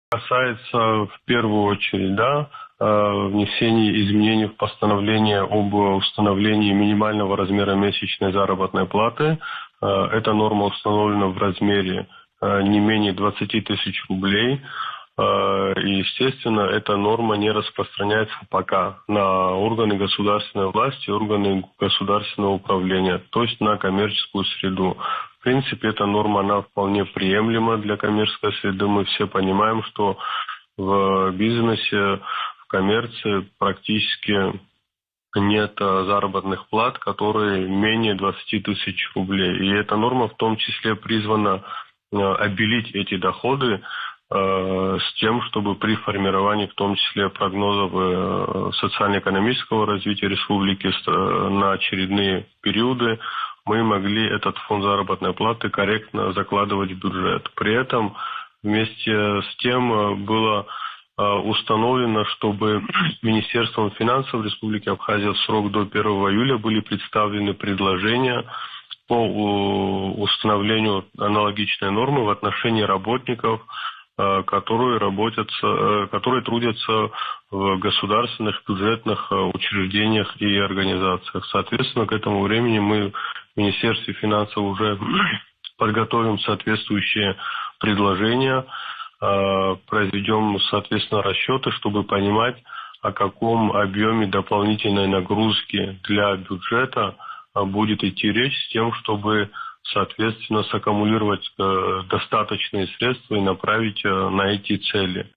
Касается в первую очередь, внесения изменений в постановление об установлении минимального размера месячной заработной платы. Эта норма установлена в размере не менее 20 тысяч рублей. И, естественно, эта норма не распространяется пока на органы государственной власти, органы государственного управления, то есть на коммерческую среду. В принципе, эта норма, она вполне приемлема для коммерческой среды. Мы все понимаем, что в бизнесе, в коммерции практически нет заработных плат, которые менее 20 тысяч рублей. И эта норма в том числе призвана обелить эти доходы с тем, чтобы при формировании, в том числе прогнозов социально-экономического развития республики на очередные периоды, мы могли этот фонд заработной платы корректно закладывать в бюджет. При этом вместе с тем было установлено, чтобы Министерством финансов Республики Абхазия в срок до 1 июля были представлены предложения по установлению аналогичной нормы в отношении работников, которые трудятся в государственных бюджетных учреждениях и организациях. Соответственно, к этому времени мы в Министерстве финансов уже подготовим соответствующие предложения, произведем, соответственно, расчеты, чтобы понимать, о каком объеме дополнительной нагрузки для бюджета будет идти речь, с тем, чтобы соответственно, саккумулировать достаточные средства и направить на эти цели.